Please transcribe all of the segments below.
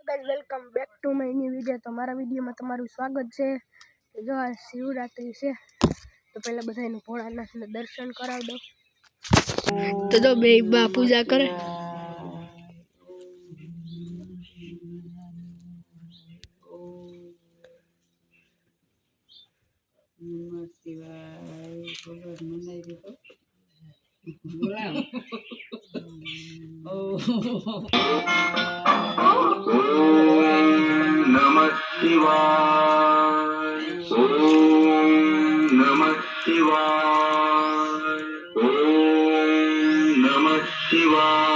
Guys welcome back to my new video. तो मारा video में तमारुं स्वागत है। जो आज शिवरात्रि है तो पहले बधाईने भोळानाथने दर्शन कराव दो। तो जो बे बा पूजा करे। नमः शिवाय बोलो मनाई दे तो बोला नमः शिवाय ओम नमः शिवाय ओम नमः शिवाय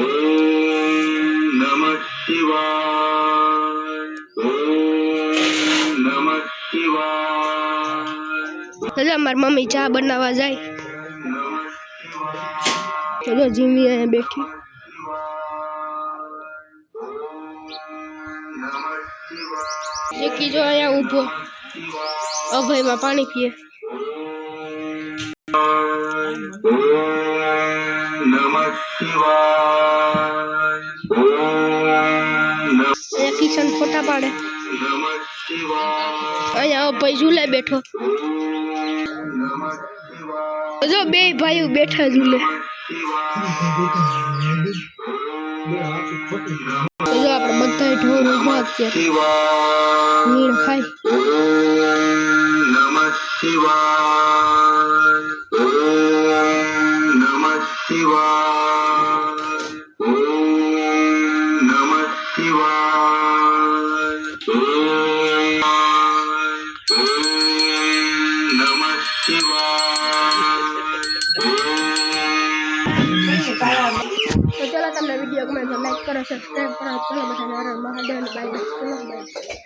ओम नमः शिवाय ओम नमः शिवाय। चलो हमारी मम्मी चाय बनावा जाए। चलो जीमी है बैठी। जो आया उभो अभय में पानी पिए। नमः शिवाय किशन फोटा पाड़े। अया अभय झूले बैठो। जो बे भाई बैठा झूले। जो આપણે બધાય ઢોર ઉભા છે નીણ ખાઈ। नमः शिवाय नमः शिवाय नमः शिवाय नमः शिवाय। तो चलो તમને વિડિયો ગમે તો લાઈક કરો, સબસ્ક્રાઇબ કરો। ચલો બધાને હર હર મહાદેવ, બાય બાય। ચલો બાય।